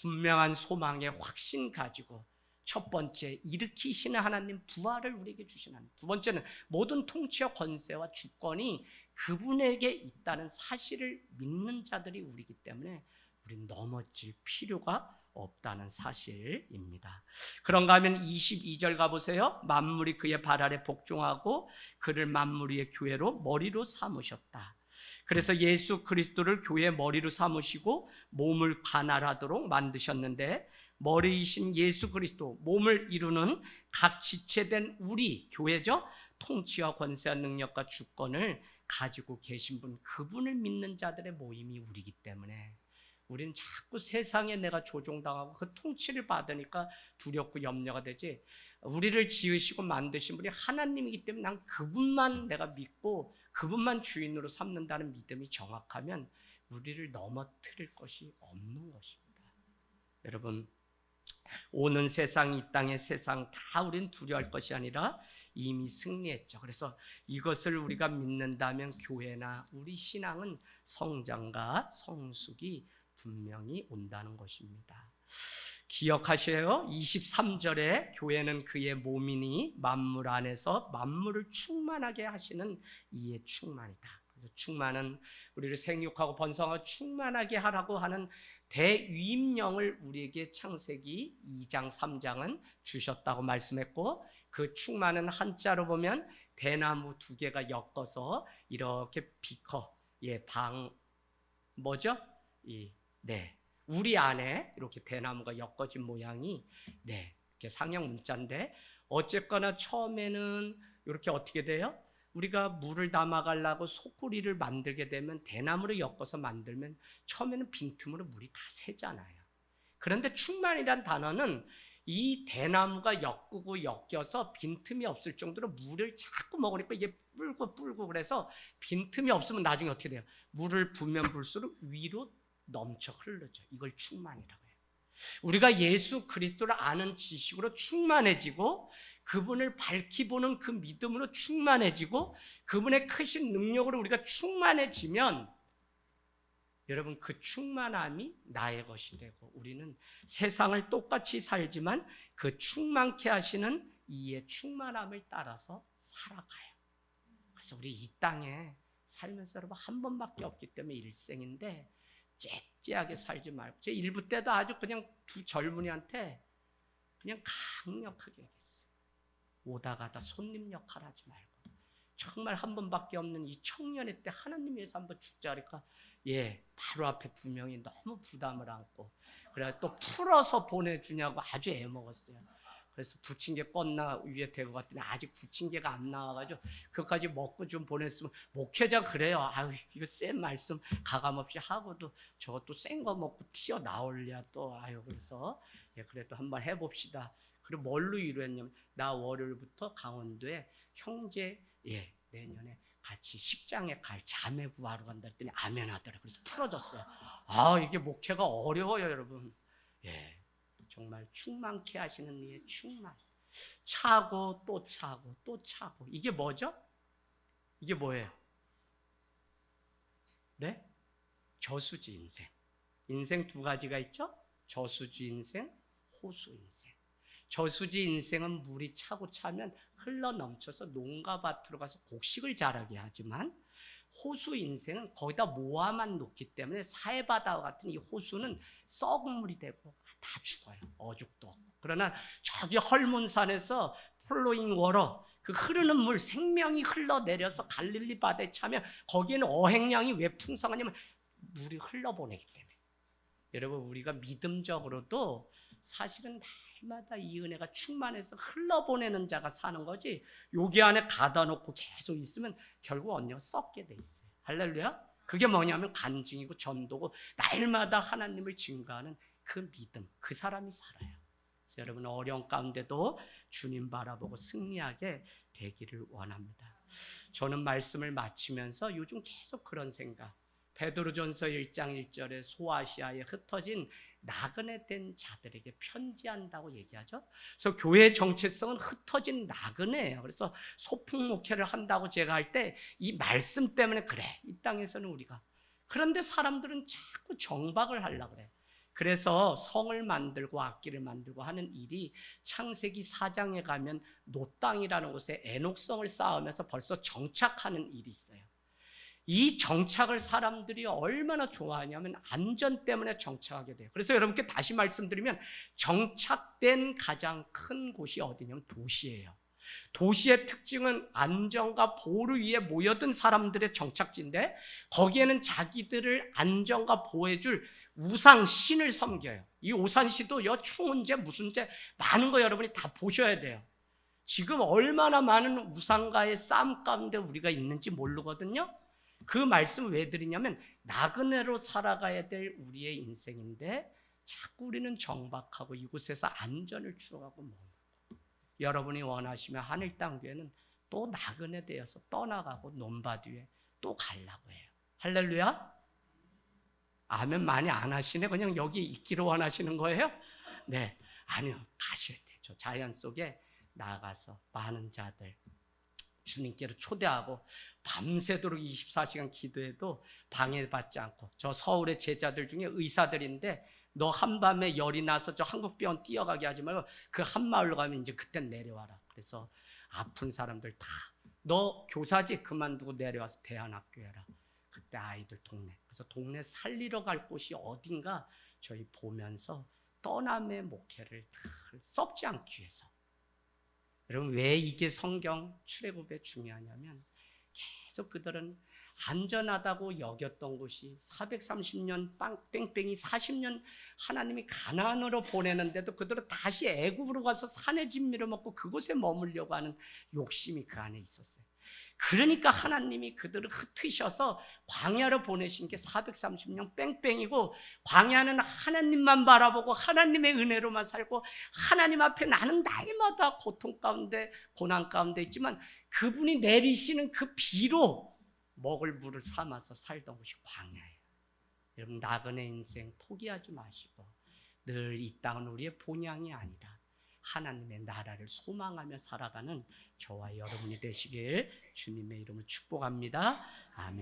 분명한 소망의 확신 가지고, 첫 번째, 일으키시는 하나님, 부활을 우리에게 주시는 하나님. 두 번째는 모든 통치와 권세와 주권이 그분에게 있다는 사실을 믿는 자들이 우리이기 때문에 우리는 넘어질 필요가 없다는 사실입니다. 그런가 하면 22절 가보세요. 만물이 그의 발 아래 복종하고 그를 만물 위의 교회로 머리로 삼으셨다. 그래서 예수 그리스도를 교회의 머리로 삼으시고 몸을 관할하도록 만드셨는데, 머리이신 예수 그리스도, 몸을 이루는 각 지체된 우리 교회죠, 통치와 권세와 능력과 주권을 가지고 계신 분, 그분을 믿는 자들의 모임이 우리이기 때문에 우리는 자꾸 세상에 내가 조종당하고 그 통치를 받으니까 두렵고 염려가 되지, 우리를 지으시고 만드신 분이 하나님이기 때문에 난 그분만 내가 믿고 그분만 주인으로 삼는다는 믿음이 정확하면 우리를 넘어뜨릴 것이 없는 것입니다. 여러분, 오는 세상, 이 땅의 세상 다 우리는 두려워할 것이 아니라 이미 승리했죠. 그래서 이것을 우리가 믿는다면 교회나 우리 신앙은 성장과 성숙이 분명히 온다는 것입니다. 기억하셔요. 23절에 교회는 그의 몸이니 만물 안에서 만물을 충만하게 하시는 이의 충만이다. 그래서 충만은 우리를 생육하고 번성하고 충만하게 하라고 하는 대위임령을 우리에게 창세기 2장 3장은 주셨다고 말씀했고, 그 충만은 한자로 보면 대나무 두 개가 엮어서 이렇게 비커, 뭐죠? 우리 안에 이렇게 대나무가 엮어진 모양이 이렇게 상형 문자인데, 어쨌거나 처음에는 이렇게 어떻게 돼요? 우리가 물을 담아가려고 소쿠리를 만들게 되면 대나무를 엮어서 만들면 처음에는 빈틈으로 물이 다 새잖아요. 그런데 충만이란 단어는 이 대나무가 엮여서 빈틈이 없을 정도로 물을 자꾸 먹으니까 이게 불고 그래서 빈틈이 없으면 나중에 어떻게 돼요? 물을 부으면 불수록 위로 넘쳐 흐르죠. 이걸 충만이라고 해요. 우리가 예수 그리스도를 아는 지식으로 충만해지고, 그분을 밝히 보는 그 믿음으로 충만해지고, 그분의 크신 능력으로 우리가 충만해지면, 여러분, 그 충만함이 나의 것이 되고, 우리는 세상을 똑같이 살지만 그 충만케 하시는 이의 충만함을 따라서 살아가요. 그래서 우리 이 땅에 살면서 여러분 한 번밖에 없기 때문에 일생인데 째째하게 살지 말고, 제 일부 때도 아주 그냥 두 젊은이한테 그냥 강력하게 얘기했어요. 오다 가다 손님 역할 하지 말고, 정말 한 번밖에 없는 이 청년의 때 하나님 위해서 한번 죽자 하니까 바로 앞에 두 명이 너무 부담을 안고, 그래 또 풀어서 보내주냐고 아주 애먹었어요. 그래서 부침개 껐나 위에 대고 갔더니 아직 부침개가 안 나와가지고 그것까지 먹고 좀 보냈으면, 목회자 그래요. 아유, 이거 센 말씀 가감없이 하고도 저것도 센 거 먹고 튀어나올랴 또. 그래서 그래도 한번 해봅시다. 그리고 뭘로 이루었냐면, 나 월요일부터 강원도에 형제 내년에 같이 식장에 갈 자매 구하러 간다 했더니 아멘 하더라. 그래서 풀어졌어요. 이게 목회가 어려워요, 여러분. 정말 충만케 하시는 이의 충만. 차고 또 차고 또 차고. 이게 뭐죠? 이게 뭐예요? 저수지 인생. 인생 두 가지가 있죠? 저수지 인생, 호수 인생. 저수지 인생은 물이 차고 차면 흘러 넘쳐서 농가 밭으로 가서 곡식을 자라게 하지만, 호수 인생은 거기다 모아만 놓기 때문에 사해바다와 같은 이 호수는 썩은 물이 되고 다 죽어요. 어죽도 없고. 그러나 저기 헐몬산에서 플로잉 워러, 그 흐르는 물, 생명이 흘러내려서 갈릴리 바다에 차면 거기에는 어획량이 왜 풍성하냐면 물이 흘러보내기 때문에. 여러분, 우리가 믿음적으로도 사실은 날마다 이 은혜가 충만해서 흘러보내는 자가 사는 거지, 여기 안에 가다 놓고 계속 있으면 결국 언니가 썩게 돼 있어요. 할렐루야. 그게 뭐냐면 간증이고 전도고, 날마다 하나님을 증거하는 그 믿음, 그 사람이 살아요. 그래서 여러분, 어려운 가운데도 주님 바라보고 승리하게 되기를 원합니다. 저는 말씀을 마치면서 요즘 계속 그런 생각, 베드로전서 1장 1절에 소아시아에 흩어진 나그네 된 자들에게 편지한다고 얘기하죠. 그래서 교회의 정체성은 흩어진 나그네예요. 그래서 소풍 목회를 한다고 제가 할 때 이 말씀 때문에, 그래, 이 땅에서는 우리가, 그런데 사람들은 자꾸 정박을 하려고 그래요. 그래서 성을 만들고 악기를 만들고 하는 일이 창세기 4장에 가면 노땅이라는 곳에 애녹성을 쌓으면서 벌써 정착하는 일이 있어요. 이 정착을 사람들이 얼마나 좋아하냐면 안전 때문에 정착하게 돼요. 그래서 여러분께 다시 말씀드리면, 정착된 가장 큰 곳이 어디냐면 도시예요. 도시의 특징은 안전과 보호를 위해 모여든 사람들의 정착지인데, 거기에는 자기들을 안전과 보호해줄 우상 신을 섬겨요. 이 우상시도 충운제 무슨제 많은 거 여러분이 다 보셔야 돼요. 지금 얼마나 많은 우상과의 싸움 가운데 우리가 있는지 모르거든요. 그 말씀을 왜 드리냐면, 나그네로 살아가야 될 우리의 인생인데 자꾸 우리는 정박하고 이곳에서 안전을 추구하고 머물고, 여러분이 원하시면 하늘 땅 교회는 또 나그네 되어서 떠나가고 논밭 위에 또 가려고 해요. 할렐루야. 아멘 많이 안 하시네. 그냥 여기 있기를 원하시는 거예요? 네, 아니요, 가셔야 돼요. 저 자연 속에 나가서 많은 자들 주님께로 초대하고 밤새도록 24시간 기도해도 방해받지 않고, 저 서울의 제자들 중에 의사들인데 너 한밤에 열이 나서 저 한국병원 뛰어가게 하지 말고 그 한마을로 가면 이제 그땐 내려와라. 그래서 아픈 사람들 다 너 교사직 그만두고 내려와서 대안학교 해라. 그때 아이들 동네. 그래서 동네 살리러 갈 곳이 어딘가 저희 보면서 떠남의 목회를 썩지 않기 위해서. 여러분 왜 이게 성경 출애굽에 중요하냐면 계속 그들은 안전하다고 여겼던 곳이 430년 뺑뺑이 40년 하나님이 가나안으로 보내는데도 그들은 다시 애굽으로 가서 산의 진미를 먹고 그곳에 머물려고 하는 욕심이 그 안에 있었어요. 그러니까 하나님이 그들을 흩으셔서 광야로 보내신 게 430년 뺑뺑이고, 광야는 하나님만 바라보고 하나님의 은혜로만 살고 하나님 앞에 나는 날마다 고통 가운데 고난 가운데 있지만 그분이 내리시는 그 비로 먹을 물을 삼아서 살던 곳이 광야예요. 여러분 나그네 인생 포기하지 마시고 늘 이 땅은 우리의 본향이 아니라 하나님의 나라를 소망하며 살아가는 저와 여러분이 되시길 주님의 이름으로 축복합니다. 아멘.